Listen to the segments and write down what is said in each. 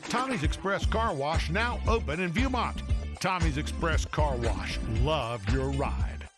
Tommy's Express Car Wash now open in Viewmont. Tommy's Express Car Wash. Love your ride.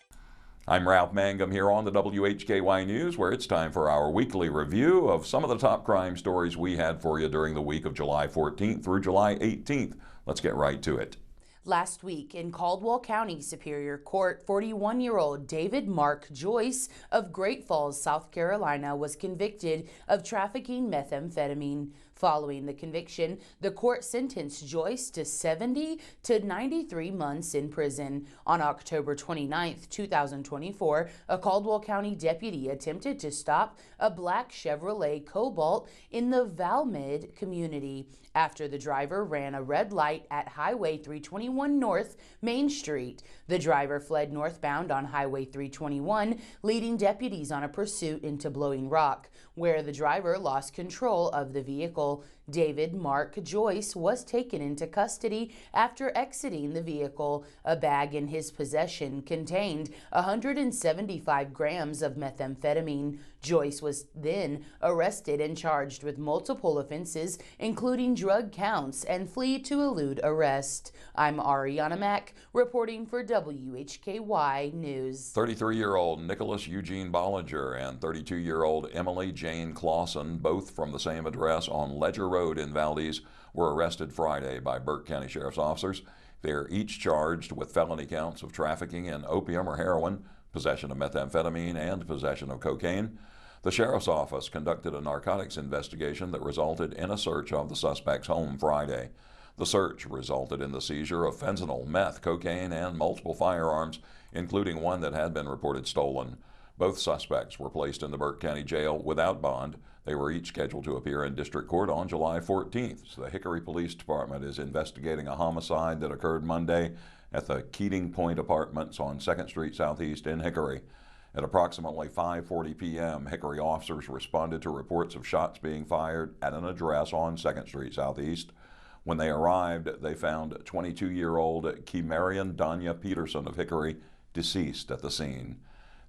I'm Ralph Mangum here on the WHKY News, where it's time for our weekly review of some of the top crime stories we had for you during the week of July 14th through July 18th. Let's get right to it. Last week in Caldwell County Superior Court, 41-year-old David Mark Joyce of Great Falls, South Carolina, was convicted of trafficking methamphetamine. Following the conviction, the court sentenced Joyce to 70 to 93 months in prison. On October 29, 2024, a Caldwell County deputy attempted to stop a black Chevrolet Cobalt in the Valmid community after the driver ran a red light at Highway 321 North Main Street. The driver fled northbound on Highway 321, leading deputies on a pursuit into Blowing Rock, where the driver lost control of the vehicle. David Mark Joyce was taken into custody after exiting the vehicle. A bag in his possession contained 175 grams of methamphetamine. Joyce was then arrested and charged with multiple offenses, including drug counts and flee to elude arrest. I'm Ariana Mack, reporting for WHKY News. 33-year-old Nicholas Eugene Bollinger and 32-year-old Emily Jane Clausen, both from the same address on Ledger Road in Valdez, were arrested Friday by Burke County Sheriff's officers. They are each charged with felony counts of trafficking in opium or heroin, possession of methamphetamine, and possession of cocaine. The Sheriff's Office conducted a narcotics investigation that resulted in a search of the suspect's home Friday. The search resulted in the seizure of fentanyl, meth, cocaine, and multiple firearms, including one that had been reported stolen. Both suspects were placed in the Burke County Jail without bond. They were each scheduled to appear in district court on July 14th. The Hickory Police Department is investigating a homicide that occurred Monday at the Keating Point Apartments on 2nd Street Southeast in Hickory. At approximately 5:40 p.m., Hickory officers responded to reports of shots being fired at an address on 2nd Street Southeast. When they arrived, they found 22-year-old Kimarian Danya Peterson of Hickory deceased at the scene.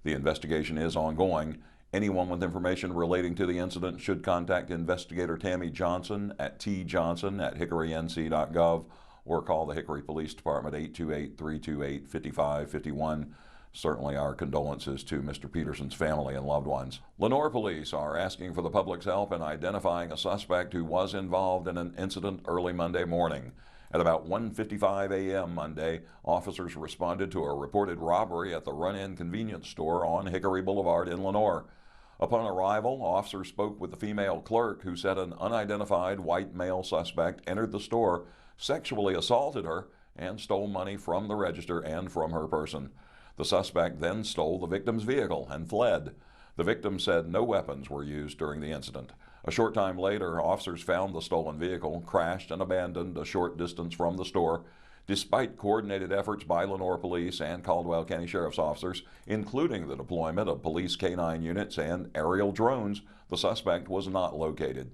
The investigation is ongoing. Anyone with information relating to the incident should contact Investigator Tammy Johnson at tjohnson@hickorync.gov or call the Hickory Police Department 828-328-5551. Certainly our condolences to Mr. Peterson's family and loved ones. Lenoir police are asking for the public's help in identifying a suspect who was involved in an incident early Monday morning. At about 1:55 a.m. Monday, officers responded to a reported robbery at the Run-In convenience store on Hickory Boulevard in Lenoir. Upon arrival, officers spoke with the female clerk, who said an unidentified white male suspect entered the store, sexually assaulted her, and stole money from the register and from her person. The suspect then stole the victim's vehicle and fled. The victim said no weapons were used during the incident. A short time later, officers found the stolen vehicle crashed and abandoned a short distance from the store. Despite coordinated efforts by Lenoir Police and Caldwell County Sheriff's officers, including the deployment of police canine units and aerial drones, the suspect was not located.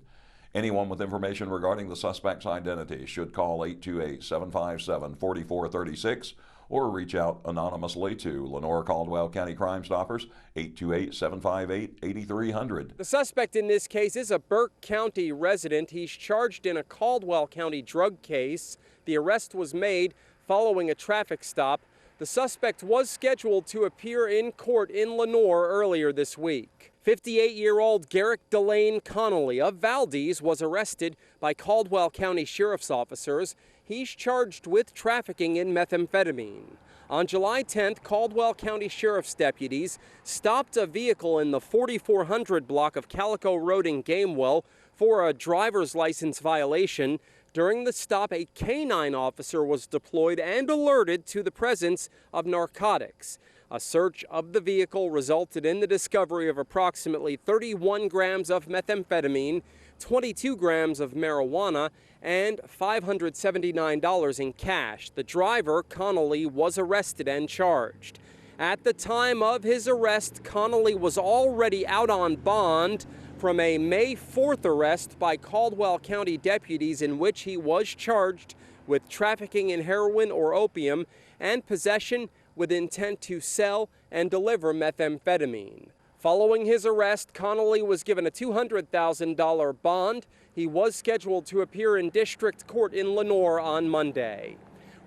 Anyone with information regarding the suspect's identity should call 828-757-4436 or reach out anonymously to Lenoir Caldwell County Crime Stoppers, 828-758-8300. The suspect in this case is a Burke County resident. He's charged in a Caldwell County drug case. The arrest was made following a traffic stop. The suspect was scheduled to appear in court in Lenoir earlier this week. 58-year-old Garrick Delane Connolly of Valdez was arrested by Caldwell County Sheriff's officers. He's charged with trafficking in methamphetamine. On July 10th, Caldwell County Sheriff's deputies stopped a vehicle in the 4400 block of Calico Road in Gamewell for a driver's license violation. During the stop, a canine officer was deployed and alerted to the presence of narcotics. A search of the vehicle resulted in the discovery of approximately 31 grams of methamphetamine, 22 grams of marijuana, and $579 in cash. The driver, Connolly, was arrested and charged. At the time of his arrest, Connolly was already out on bond from a May 4th arrest by Caldwell County deputies in which he was charged with trafficking in heroin or opium and possession with intent to sell and deliver methamphetamine. Following his arrest, Connolly was given a $200,000 bond. He was scheduled to appear in district court in Lenoir on Monday.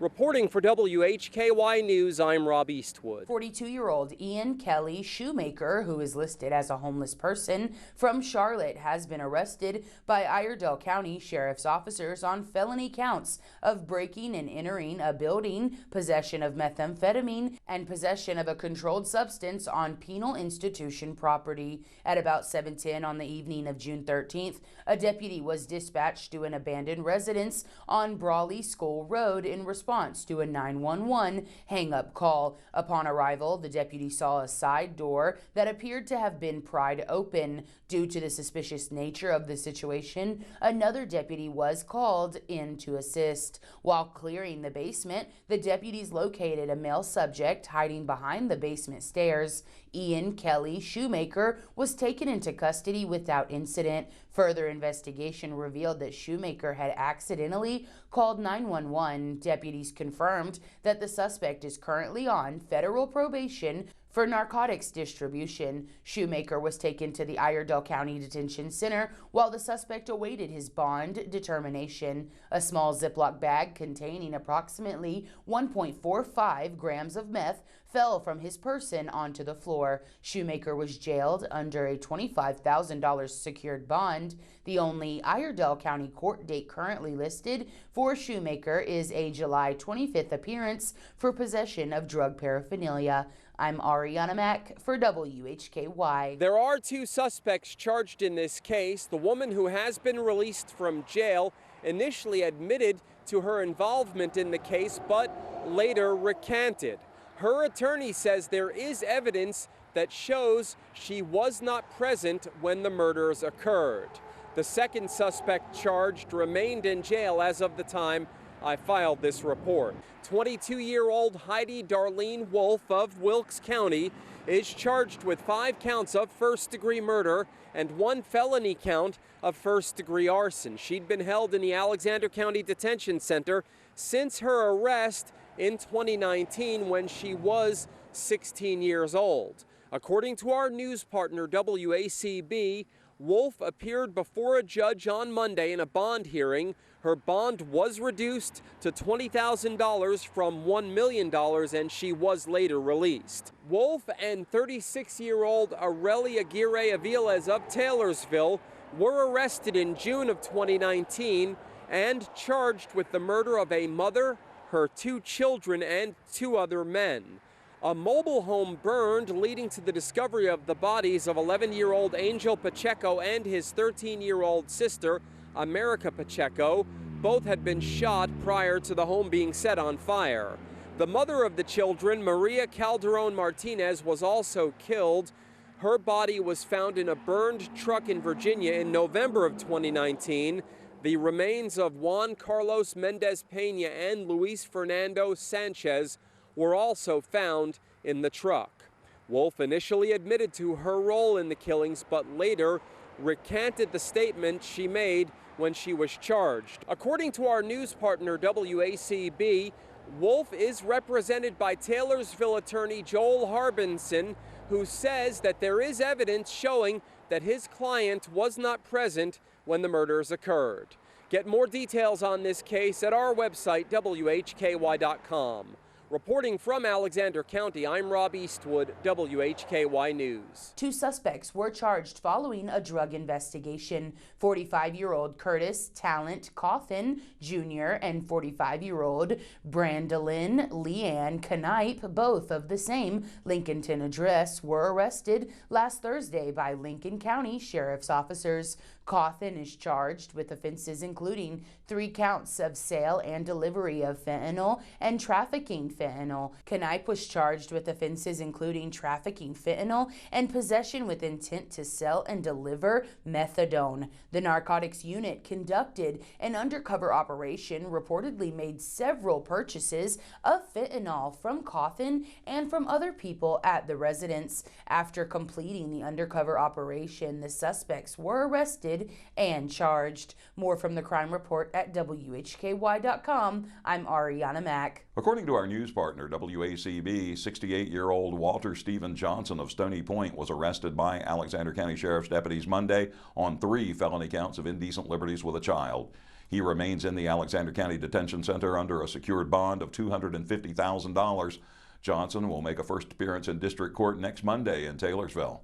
Reporting for WHKY News, I'm Rob Eastwood. 42-year-old Ian Kelly Shoemaker, who is listed as a homeless person from Charlotte, has been arrested by Iredell County Sheriff's officers on felony counts of breaking and entering a building, possession of methamphetamine, and possession of a controlled substance on penal institution property. At about 7:10 on the evening of June 13th, a deputy was dispatched to an abandoned residence on Brawley School Road in response to a 911 hang-up call. Upon arrival, the deputy saw a side door that appeared to have been pried open. Due to the suspicious nature of the situation, another deputy was called in to assist. While clearing the basement, the deputies located a male subject hiding behind the basement stairs. Ian Kelly Shoemaker was taken into custody without incident. Further investigation revealed that Shoemaker had accidentally called 911. Deputies confirmed that the suspect is currently on federal probation for narcotics distribution. Shoemaker was taken to the Iredell County Detention Center while the suspect awaited his bond determination. A small Ziploc bag containing approximately 1.45 grams of meth fell from his person onto the floor. Shoemaker was jailed under a $25,000 secured bond. The only Iredell County court date currently listed for Shoemaker is a July 25th appearance for possession of drug paraphernalia. I'm Ariana Mack for WHKY. There are two suspects charged in this case. The woman who has been released from jail initially admitted to her involvement in the case, but later recanted. Her attorney says there is evidence that shows she was not present when the murders occurred. The second suspect charged remained in jail as of the time I filed this report. 22-year-old Heidi Darlene Wolf of Wilkes County is charged with 5 counts of first-degree murder and 1 felony count of first-degree arson. She'd been held in the Alexander County Detention Center since her arrest in 2019 when she was 16 years old. According to our news partner WACB, Wolf appeared before a judge on Monday in a bond hearing. Her bond was reduced to $20,000 from $1 million, and she was later released. Wolf and 36-year-old Aurelia Aguirre Aviles of Taylorsville were arrested in June of 2019 and charged with the murder of a mother, her 2 children, and 2 other men. A mobile home burned, leading to the discovery of the bodies of 11-year-old Angel Pacheco and his 13-year-old sister, America Pacheco. Both had been shot prior to the home being set on fire. The mother of the children, Maria Calderon Martinez, was also killed. Her body was found in a burned truck in Virginia in November of 2019. The remains of Juan Carlos Mendez Pena and Luis Fernando Sanchez were also found in the truck. Wolf initially admitted to her role in the killings, but later recanted the statement she made when she was charged. According to our news partner WACB, Wolf is represented by Taylorsville attorney Joel Harbinson, who says that there is evidence showing that his client was not present when the murders occurred. Get more details on this case at our website, WHKY.com. Reporting from Alexander County, I'm Rob Eastwood, WHKY News. 2 suspects were charged following a drug investigation. 45-year-old Curtis Talent Coffin Jr. and 45-year-old Brandolyn Leanne Knipe, both of the same Lincolnton address, were arrested last Thursday by Lincoln County Sheriff's officers. Coffin is charged with offenses including 3 counts of sale and delivery of fentanyl and trafficking fentanyl. Knipe was charged with offenses including trafficking fentanyl and possession with intent to sell and deliver methadone. The narcotics unit conducted an undercover operation, reportedly made several purchases of fentanyl from Coffin and from other people at the residence. After completing the undercover operation, the suspects were arrested and charged. More from the crime report at WHKY.com. I'm Ariana Mack. According to our news news partner, WACB, 68-year-old Walter Stephen Johnson of Stony Point was arrested by Alexander County Sheriff's deputies Monday on 3 felony counts of indecent liberties with a child. He remains in the Alexander County Detention Center under a secured bond of $250,000. Johnson will make a first appearance in district court next Monday in Taylorsville.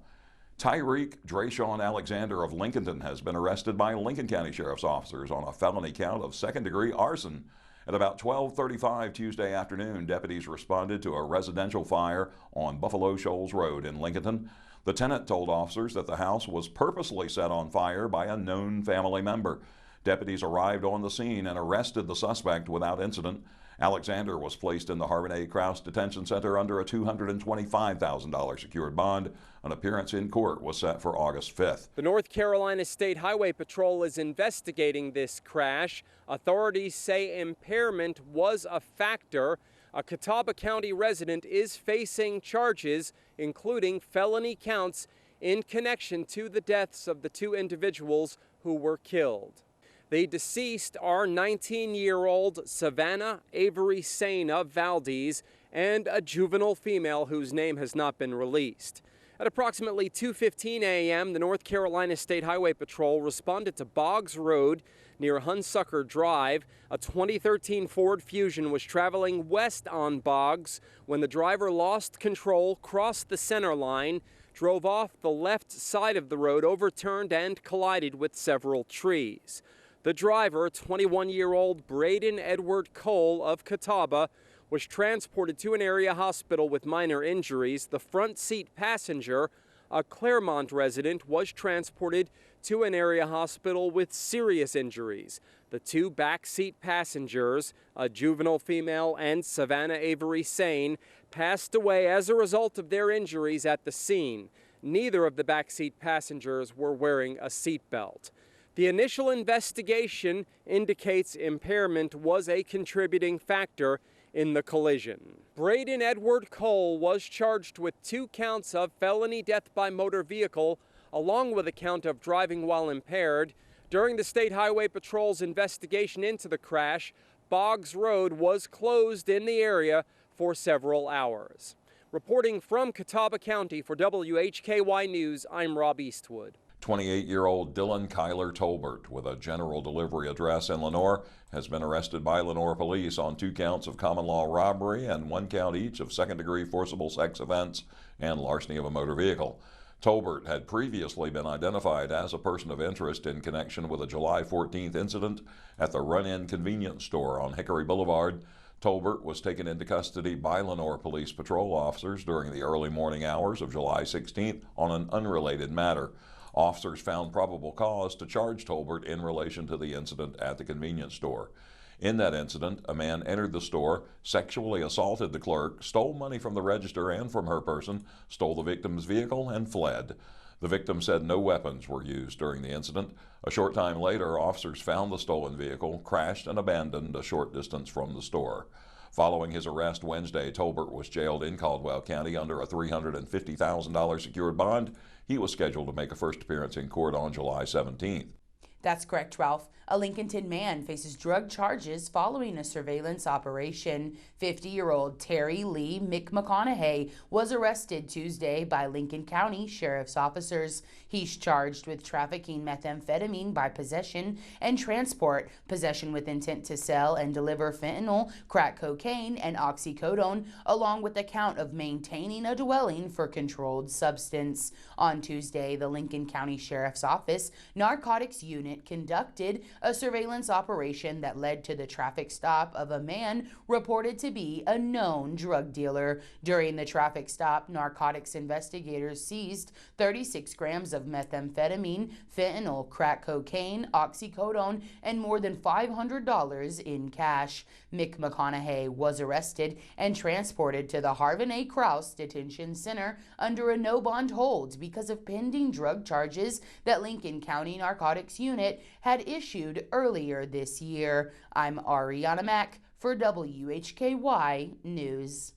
Tyreek Drayshawn Alexander of Lincolnton has been arrested by Lincoln County Sheriff's officers on a felony count of second-degree arson. At about 12:35 Tuesday afternoon, deputies responded to a residential fire on Buffalo Shoals Road in Lincolnton. The tenant told officers that the house was purposely set on fire by a known family member. Deputies arrived on the scene and arrested the suspect without incident. Alexander was placed in the Harvin A. Krause Detention Center under a $225,000 secured bond. An appearance in court was set for August 5th. The North Carolina State Highway Patrol is investigating this crash. Authorities say impairment was a factor. A Catawba County resident is facing charges, including felony counts in connection to the deaths of the 2 individuals who were killed. The deceased are 19-year-old Savannah Avery Sane of Valdez and a juvenile female whose name has not been released. At approximately 2:15 a.m., the North Carolina State Highway Patrol responded to Boggs Road near Hunsucker Drive. A 2013 Ford Fusion was traveling west on Boggs when the driver lost control, crossed the center line, drove off the left side of the road, overturned, and collided with several trees. The driver, 21-year-old Braden Edward Cole of Catawba, was transported to an area hospital with minor injuries. The front seat passenger, a Claremont resident, was transported to an area hospital with serious injuries. The 2 back seat passengers, a juvenile female and Savannah Avery Sane, passed away as a result of their injuries at the scene. Neither of the back seat passengers were wearing a seatbelt. The initial investigation indicates impairment was a contributing factor in the collision. Braden Edward Cole was charged with 2 counts of felony death by motor vehicle, along with a count of driving while impaired. During the State Highway Patrol's investigation into the crash, Boggs Road was closed in the area for several hours. Reporting from Catawba County for WHKY News, I'm Rob Eastwood. 28-year-old Dylan Kyler Tolbert, with a general delivery address in Lenoir, has been arrested by Lenoir police on 2 counts of common law robbery and 1 count each of second-degree forcible sex offense and larceny of a motor vehicle. Tolbert had previously been identified as a person of interest in connection with a July 14th incident at the Run-In convenience store on Hickory Boulevard. Tolbert was taken into custody by Lenoir Police patrol officers during the early morning hours of July 16th on an unrelated matter. Officers found probable cause to charge Tolbert in relation to the incident at the convenience store. In that incident, a man entered the store, sexually assaulted the clerk, stole money from the register and from her person, stole the victim's vehicle, and fled. The victim said no weapons were used during the incident. A short time later, officers found the stolen vehicle, crashed, and abandoned a short distance from the store. Following his arrest Wednesday, Tolbert was jailed in Caldwell County under a $350,000 secured bond. He was scheduled to make a first appearance in court on July 17th. That's correct, Ralph. A Lincolnton man faces drug charges following a surveillance operation. 50-year-old Terry Lee McConaughey was arrested Tuesday by Lincoln County Sheriff's officers. He's charged with trafficking methamphetamine by possession and transport, possession with intent to sell and deliver fentanyl, crack cocaine, and oxycodone, along with the count of maintaining a dwelling for controlled substance. On Tuesday, the Lincoln County Sheriff's Office Narcotics Unit conducted a surveillance operation that led to the traffic stop of a man reported to be a known drug dealer. During the traffic stop, narcotics investigators seized 36 grams of methamphetamine, fentanyl, crack cocaine, oxycodone, and more than $500 in cash. McConaughey was arrested and transported to the Harvin A. Krause Detention Center under a no-bond hold because of pending drug charges that Lincoln County Narcotics Unit had issued earlier this year. I'm Ariana Mack for WHKY News.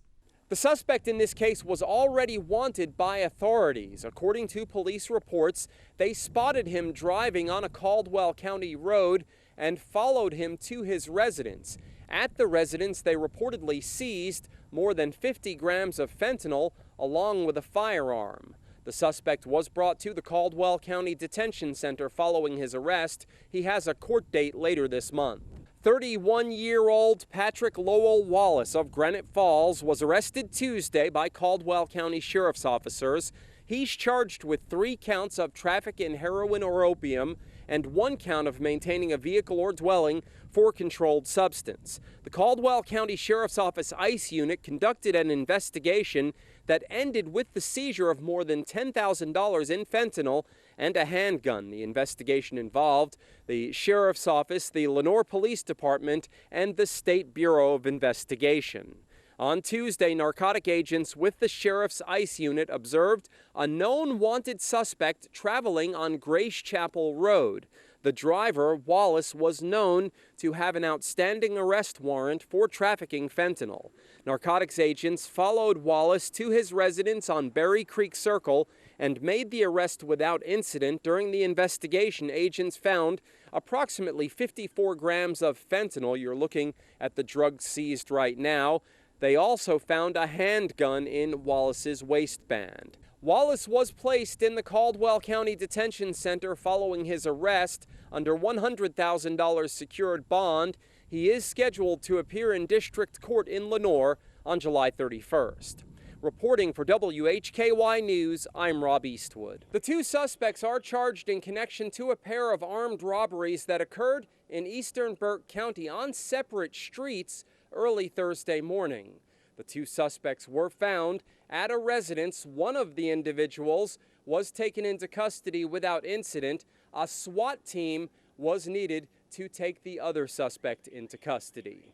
The suspect in this case was already wanted by authorities. According to police reports, they spotted him driving on a Caldwell County road and followed him to his residence. At the residence, they reportedly seized more than 50 grams of fentanyl along with a firearm. The suspect was brought to the Caldwell County Detention Center following his arrest. He has a court date later this month. 31-year-old Patrick Lowell Wallace of Granite Falls was arrested Tuesday by Caldwell County Sheriff's officers. He's charged with 3 counts of traffic in heroin or opium and 1 count of maintaining a vehicle or dwelling for controlled substance. The Caldwell County Sheriff's Office ICE unit conducted an investigation that ended with the seizure of more than $10,000 in fentanyl and a handgun. The investigation involved the Sheriff's Office, the Lenoir Police Department, and the State Bureau of Investigation. On Tuesday, narcotic agents with the Sheriff's ICE unit observed a known wanted suspect traveling on Grace Chapel Road. The driver, Wallace, was known to have an outstanding arrest warrant for trafficking fentanyl. Narcotics agents followed Wallace to his residence on Berry Creek Circle and made the arrest without incident. During the investigation, agents found approximately 54 grams of fentanyl. You're looking at the drugs seized right now. They also found a handgun in Wallace's waistband. Wallace was placed in the Caldwell County Detention Center following his arrest under $100,000 secured bond. He is scheduled to appear in district court in Lenoir on July 31st. Reporting for WHKY News, I'm Rob Eastwood. The 2 suspects are charged in connection to a pair of armed robberies that occurred in eastern Burke County on separate streets early Thursday morning. The 2 suspects were found at a residence. One of the individuals was taken into custody without incident. A SWAT team was needed to take the other suspect into custody.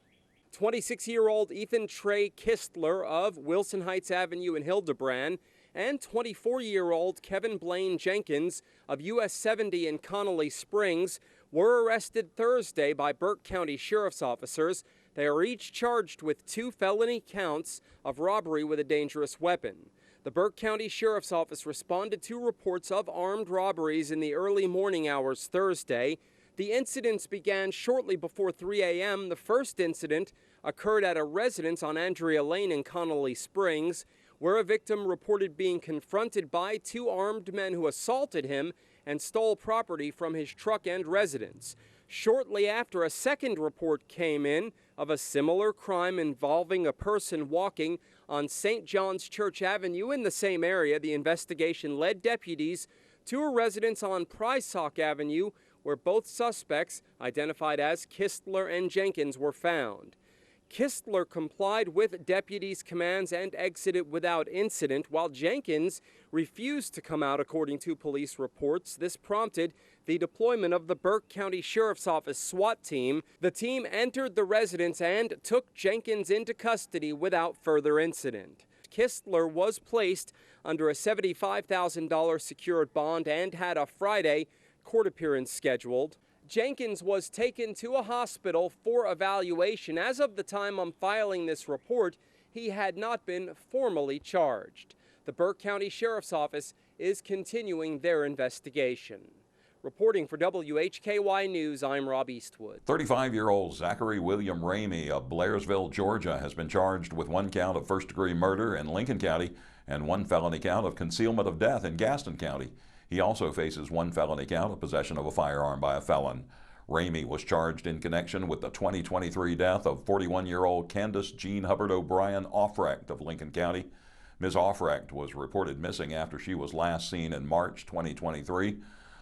26-year-old Ethan Trey Kistler of Wilson Heights Avenue in Hildebrand and 24-year-old Kevin Blaine Jenkins of US 70 in Connolly Springs were arrested Thursday by Burke County Sheriff's officers. They are each charged with 2 felony counts of robbery with a dangerous weapon. The Burke County Sheriff's Office responded to reports of armed robberies in the early morning hours Thursday. The incidents began shortly before 3 a.m. The first incident occurred at a residence on Andrea Lane in Connolly Springs, where a victim reported being confronted by 2 armed men who assaulted him and stole property from his truck and residence. Shortly after, a second report came in of a similar crime involving a person walking on St. John's Church Avenue in the same area. The investigation led deputies to a residence on Prysock Avenue, where both suspects, identified as Kistler and Jenkins, were found. Kistler complied with deputies' commands and exited without incident, while Jenkins refused to come out, according to police reports. This prompted the deployment of the Burke County Sheriff's Office SWAT team. The team entered the residence and took Jenkins into custody without further incident. Kistler was placed under a $75,000 secured bond and had a Friday court appearance scheduled. Jenkins was taken to a hospital for evaluation. As of the time I'm filing this report, he had not been formally charged. The Burke County Sheriff's Office is continuing their investigation. Reporting for WHKY News, I'm Rob Eastwood. 35-year-old Zachary William Ramey of Blairsville, Georgia, has been charged with 1 count of first-degree murder in Lincoln County and 1 felony count of concealment of death in Gaston County. He also faces 1 felony count of possession of a firearm by a felon. Ramey was charged in connection with the 2023 death of 41-year-old Candace Jean Hubbard O'Brien Offrecht of Lincoln County. Ms. Offrecht was reported missing after she was last seen in March 2023.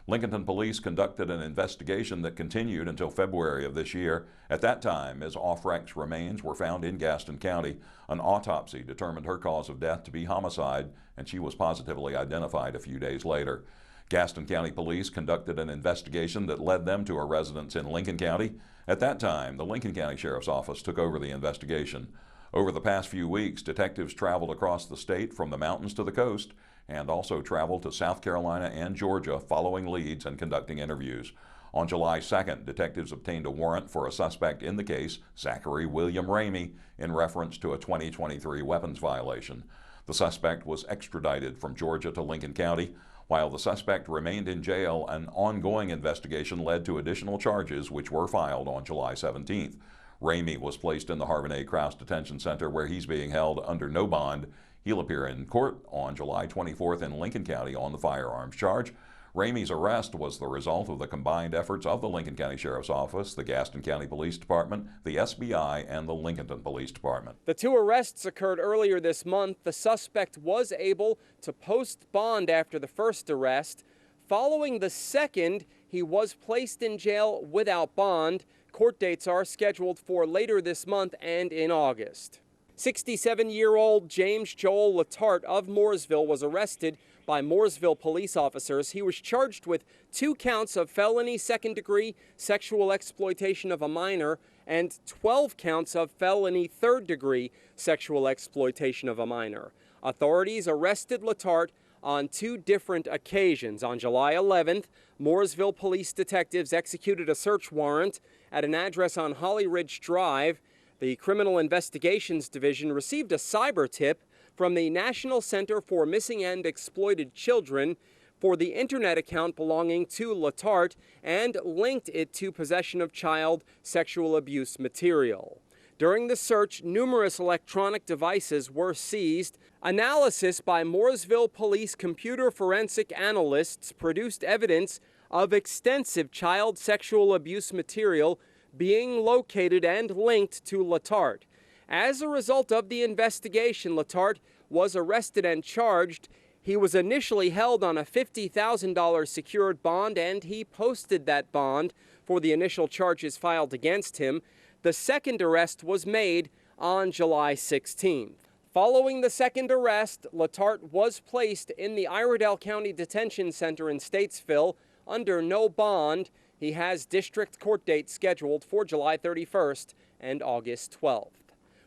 Lincolnton police conducted an investigation that continued until February of this year. At that time, Ms. Offrecht's remains were found in Gaston County. An autopsy determined her cause of death to be homicide, and she was positively identified a few days later. Gaston County police conducted an investigation that led them to a residence in Lincoln County. At that time, the Lincoln County Sheriff's Office took over the investigation. Over the past few weeks, detectives traveled across the state from the mountains to the coast and also traveled to South Carolina and Georgia following leads and conducting interviews. On July 2nd, detectives obtained a warrant for a suspect in the case, Zachary William Ramey, in reference to a 2023 weapons violation. The suspect was extradited from Georgia to Lincoln County. While the suspect remained in jail, an ongoing investigation led to additional charges which were filed on July 17th. Ramey was placed in the Harbin A. Krause Detention Center, where he's being held under no bond. He'll appear in court on July 24th in Lincoln County on the firearms charge. Ramey's arrest was the result of the combined efforts of the Lincoln County Sheriff's Office, the Gaston County Police Department, the SBI, and the Lincolnton Police Department. The two arrests occurred earlier this month. The suspect was able to post bond after the first arrest. Following the second, he was placed in jail without bond. Court dates are scheduled for later this month and in August. 67-year-old James Joel Letarte of Mooresville was arrested by Mooresville police officers. He was charged with 2 counts of felony second-degree sexual exploitation of a minor and 12 counts of felony third-degree sexual exploitation of a minor. Authorities arrested Letarte on 2 different occasions. On July 11th, Mooresville police detectives executed a search warrant at an address on Holly Ridge Drive. The Criminal Investigations Division received a cyber tip from the National Center for Missing and Exploited Children for the internet account belonging to Letarte and linked it to possession of child sexual abuse material. During the search, numerous electronic devices were seized. Analysis by Mooresville Police computer forensic analysts produced evidence of extensive child sexual abuse material being located and linked to Letarte. As a result of the investigation, Letarte was arrested and charged. He was initially held on a $50,000 secured bond, and he posted that bond for the initial charges filed against him. The second arrest was made on July 16th. Following the second arrest, Letarte was placed in the Iredell County Detention Center in Statesville under no bond. He has district court dates scheduled for July 31st and August 12th.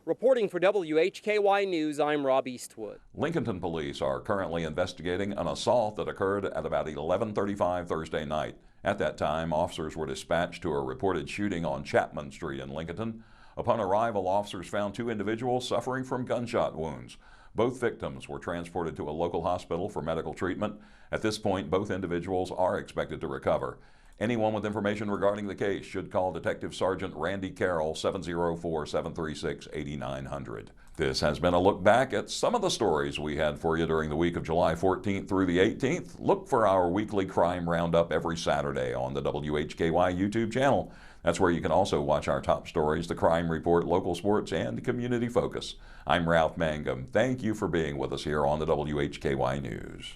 Reporting for WHKY News, I'm Rob Eastwood. Lincolnton police are currently investigating an assault that occurred at about 11:35 Thursday night. At that time, officers were dispatched to a reported shooting on Chapman Street in Lincolnton. Upon arrival, officers found 2 individuals suffering from gunshot wounds. Both victims were transported to a local hospital for medical treatment. At this point, both individuals are expected to recover. Anyone with information regarding the case should call Detective Sergeant Randy Carroll, 704-736-8900. This has been a look back at some of the stories we had for you during the week of July 14th through the 18th. Look for our weekly crime roundup every Saturday on the WHKY YouTube channel. That's where you can also watch our top stories, the crime report, local sports, and community focus. I'm Ralph Mangum. Thank you for being with us here on the WHKY News.